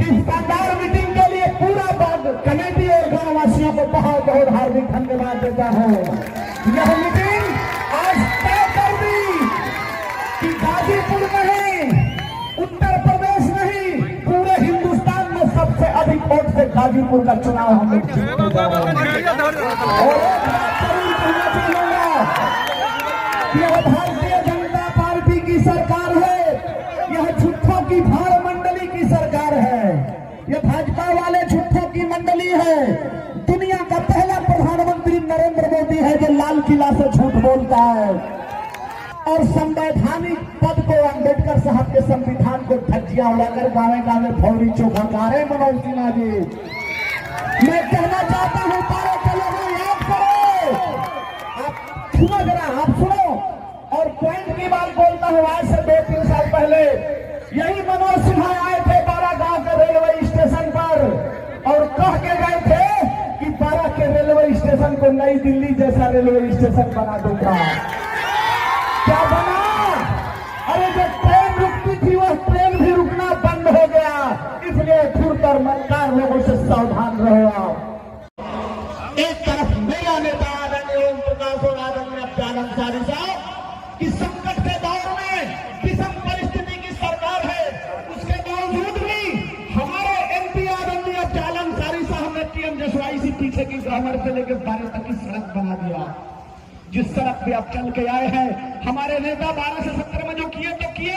इस शानदार मीटिंग के लिए पूरा कमेटी और गांववासियों को बहुत बहुत हार्दिक धन्यवाद देता हूं। यह मीटिंग आज तय कर दी कि गाजीपुर नहीं, उत्तर प्रदेश नहीं, पूरे हिंदुस्तान में सबसे अधिक वोट से गाजीपुर का चुनाव हम लोग जीतने जा रहे हैं। और एक बात जरूर कहना चाहूंगा, यह भारतीय जनता पार्टी की सरकार है, यह झूठों की भाड़ मंडली की सरकार है, यह भाजपा वाले झूठों की मंडली है। दुनिया का पहला प्रधानमंत्री नरेंद्र मोदी है जो लाल किला से झूठ बोलता है और संवैधानिक पद को अंबेडकर साहब के संविधान को धज्जियां उड़ाकर गावे गावे भौरी चौका गा रहे मनोज सिन्हा जी। मैं कहना चाहता हूं तारे के लोगों याद करो, आप सुनो जरा, आप सुनो और पॉइंट की बात बोलता हूं। आज से 2-3 साल पहले यही मनोज सिन्हा आए थे बारा गांव के रेलवे स्टेशन पर और कह के गए थे कि बारा के रेलवे स्टेशन को नई दिल्ली जैसा रेलवे स्टेशन बना दूंगा। क्या बना? अरे जो ट्रेन रुकती थी वह ट्रेन भी रुकना बंद हो गया। इसलिए खुद और मतदार लोगों से सावधान रहो। एक तरफ मेरा नेता आदरणीय ओम प्रकाश और आदरणीय अफजाल अंसारी साहब कि संकट के दौर में विषम परिस्थिति की सरकार है, उसके बावजूद भी हमारे एमपी आदरणीय अफजाल अंसारी साहब ने टीएम जसवाई से पीछे की ग्रामीण से लेकर बारह तक की सड़क बना दिया। जिस सड़क पे आप चल के आए हैं, हमारे नेता 12 से 17 में जो किए तो किए,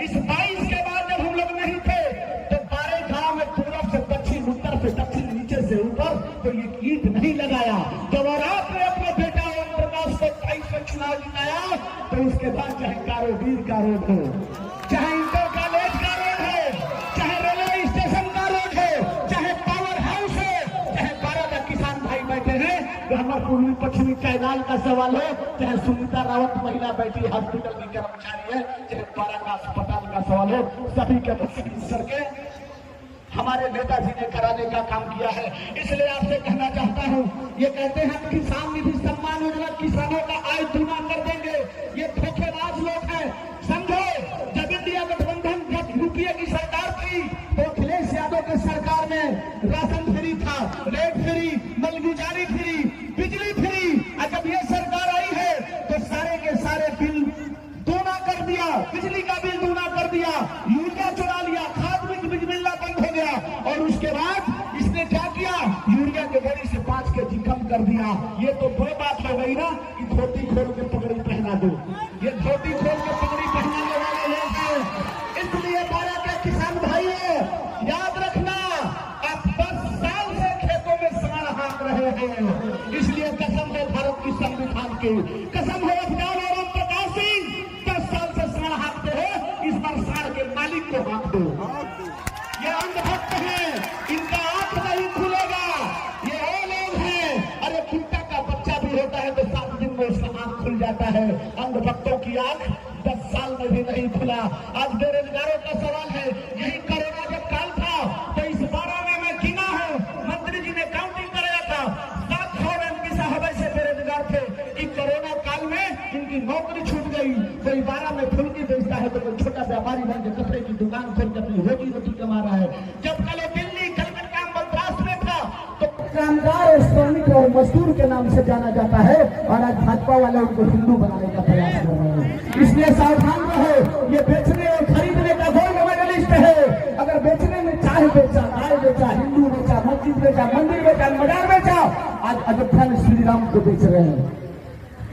इस 22 के बाद जब हम लोग नहीं थे तो 12 गांव में पूर्व से दक्षिण, उत्तर से दक्षिण, नीचे से ऊपर तो ये ईंट नहीं लगाया। जब और आपने अपने बेटा ओम प्रकाश को 23 में चुनाव जिताया तो उसके बाद चाहे कारोडीर का रोड हो, चाहे इंटर कॉलेज का रोड हो, चाहे रेलवे स्टेशन का रोड हो, चाहे पावर हाउस हो, चाहे 12 का किसान भाई बैठे हैं, हमारे पूर्वी पश्चिमी कैनाल का सवाल हो, चाहे सुनीता रावत महिला बैठी हॉस्पिटल की कर्मचारी है, चाहे 12 का अस्पताल का सवाल हो, सभी के सड़कें हमारे नेताजी ने कराने का काम किया है। इसलिए आपसे कहना चाहता हूं, ये कहते हैं किसान निधि सम्मान योजना किसानों का आय दूना कर देंगे, ये धोखेबाज लोग हैं। समझो, जब इंडिया गठबंधन, जब यूपीए की सरकार थी तो अखिलेश यादव की सरकार में राशन फ्री था, रेट फ्री, मलगुजारी फ्री, बिजली फ्री। जब ये सरकार आई है तो सारे के सारे बिल दूना कर दिया, बिजली का बिल दूना कर दिया, यूरिया चुरा लिया, खाद बीज मिलना बंद हो गया और उसके बाद इसने क्या किया, यूरिया के गड़ी से 5 केजी कम कर दिया। ये तो दो बात हो गई ना कि धोती खोल के पगड़ी पहना दो, ये धोती खोल के पगड़ी पहनाने वाले लोग हैं। इसलिए 12 के किसान भाइयों याद रखना, आप 10 साल से खेतों में साड़ हाँक रहे हैं। इसलिए कसम है भारत की संविधान की, कसम है अफजाल और ओम प्रकाश सिंह, 10 साल से साड़ हाँकते हो, इस बार साड़ के मालिक को हाँक दो। ये अंधभक्त है, इनका आंख नहीं खुलेगा। ये वो लोग हैं, अरे कुत्ता का बच्चा भी होता है तो 7 दिन में उसका आंख खुल जाता है, अंधभक्तों की आंख 10 साल में भी नहीं खुला। आज बेरोजगारों का सवाल है, यही कोरोना जब काल था तो इस 12 में मैं गिना हूं, मंत्री जी ने काउंटिंग कराया था, 700 एमपी साहब ऐसे बेरोजगार थे कि कोरोना काल में इनकी नौकरी छूट गई। कोई 12 में फुल्की बेचता है तो कोई छोटा व्यापारी बन के कपड़े की दुकान खोल के अपनी रोटी रोटी कमा रहा है। जब कल दिल्ली, कलकत्ता, मद्रास में था तो कामगार, श्रमिक और मजदूर के नाम से जाना जाता है और आज भाजपा वाले उनको हिंदू बनाने का प्रयास कर रहे हैं। इसलिए सावधान रहो, ये बेचने और खरीदने का गोल्ड मेडलिस्ट है। अगर बेचने में चाय बेचा, गाय बेचा, हिंदू बेचा, मस्जिद बेचा, मंदिर बेचा, मजार बेचा, आज अयोध्या में श्री राम को बेच रहे हैं।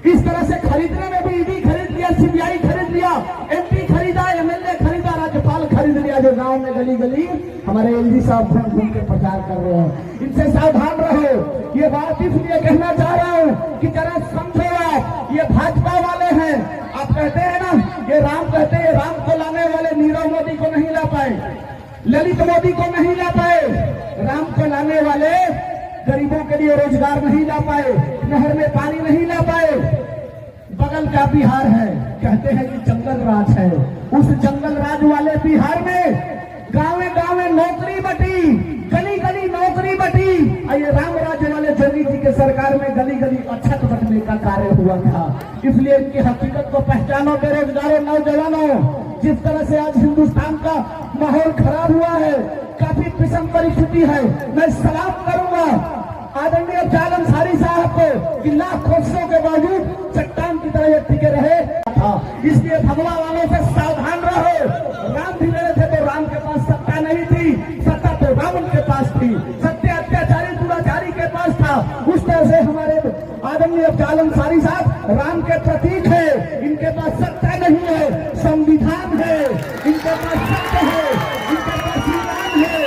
इस तरह से खरीदने में भी ईडी खरीद लिया, सीबीआई खरीद लिया, एमपी खरीदा, एमएलए खरीदा, राज्यपाल खरीद लिया, जो गांव में गली गली हमारे एलजी साहब घूम घूम के प्रचार कर रहे हैं। इनसे सावधान रहो। ये बात इसलिए कहना चाह रहा हूं कि जरा समझो, आप ये भाजपा वाले हैं। आप कहते हैं ना, ये राम कहते हैं, राम को लाने वाले नीरव मोदी को नहीं ला पाए, ललित मोदी को नहीं ला पाए, राम को लाने वाले गरीबों के लिए रोजगार नहीं ला पाए, नहर में पानी नहीं ला पाए। बगल का बिहार है, कहते हैं कि जंगल राज है, उस जंगल राज वाले बिहार में गाँव गाँव नौकरी बटी, गली गली नौकरी बटी। ये राम राज्य वाले जोगी जी के सरकार में गली गली अछत बटने का कार्य हुआ था। इसलिए इनकी हकीकत को पहचानो बेरोजगारों, नौजवानों। जिस तरह से आज हिंदुस्तान का माहौल खराब हुआ है, काफी विषम परिस्थिति है। मैं सलाम करूंगा आदरणीय अफजाल अंसारी साहब को कि लाख कोशिशों के बावजूद चट्टान की तरह ये टिके रहे था। इसलिए भगवा वालों से सावधान रहो। राम भी लड़े थे तो राम के पास सत्ता नहीं थी, सत्ता तो रावण के पास थी, सत्य अत्याचारी दुराचारी के पास था। उस तरह से हमारे आदरणीय अफजाल अंसारी साहब राम के प्रतीक है। इनके पास सत्ता नहीं है, संविधान है। इनके पास सत्य है, इनके पास ईमान है।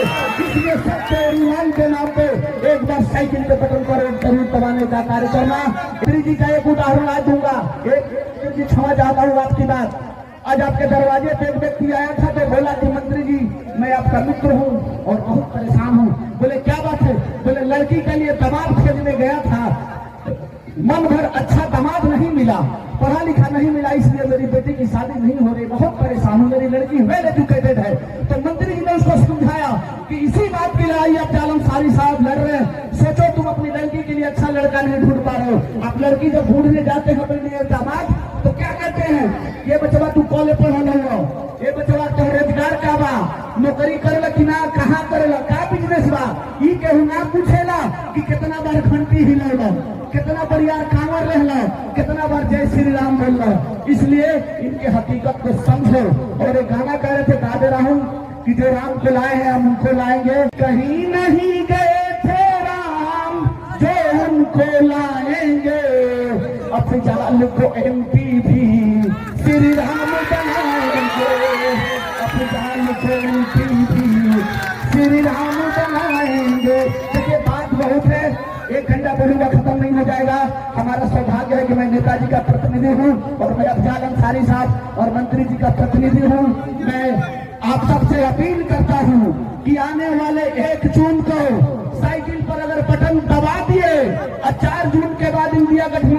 इसलिए सत्य और ईमान के नाम पे एक बार साइकिल के बटन पर जरूर दबाने का कार्य करना। मंत्री जी का एक उदाहरण आज दूंगा। एक जी क्षमा चाहता हूँ आपकी बात। आज आपके दरवाजे पे एक व्यक्ति आया था तो बोला कि मंत्री जी मैं आपका मित्र हूँ और बहुत परेशान हूँ। बोले क्या बात है? बोले लड़की के लिए दबाव खेलने गया था, मन भर अच्छा दामाद नहीं मिला, पढ़ा लिखा नहीं मिला, इसलिए मेरी बेटी की शादी नहीं हो रही, बहुत परेशान हूँ, मेरी लड़की वेल एजुकेटेड है। तो मंत्री जी ने उसको समझाया कि इसी बात की लड़ाई अफजाल अंसारी साहब लड़ रहे हैं। सोचो तुम अपनी लड़की के लिए अच्छा लड़का नहीं ढूंढ पा रहे हो। आप लड़की जब ढूंढने जाते हैं अपने लिए दामाद तो क्या कहते हैं? ये बचवा तू कॉलेज पढ़ल हो, ये बचवा तो रोजगार का बा, नौकरी करेला कि ना, कहाँ करेला, का बिजनेस बा, ई केहू ना पूछेला कि कितना बार घंटी हिलेला, कितना बार यार कांवर रहला, कितना बार जय श्री राम बोलला। इसलिए इनके हकीकत को समझो। और एक गाना कह रहे थे, गा दे रहा हूँ कि जो राम को लाए हैं हम उनको लाएंगे। कहीं नहीं गए थे राम जो उनको लाएंगे, अफजाल को MP भी श्री राम बनाएंगे, अफजाल को MP भी श्री राम बनाएंगे। देखिए बात बहुत है, एक घंटा बोलूंगा खत्म नहीं हो जाएगा। हमारा सौभाग्य है कि मैं नेताजी का प्रतिनिधि हूँ और मैं अफजाल अंसारी साहब और मंत्री जी का प्रतिनिधि हूँ। मैं आप सबसे अपील करता हूँ कि आने वाले 1 जून को साइकिल पर अगर बटन दबा दिए और 4 जून के बाद इंडिया गठबंधन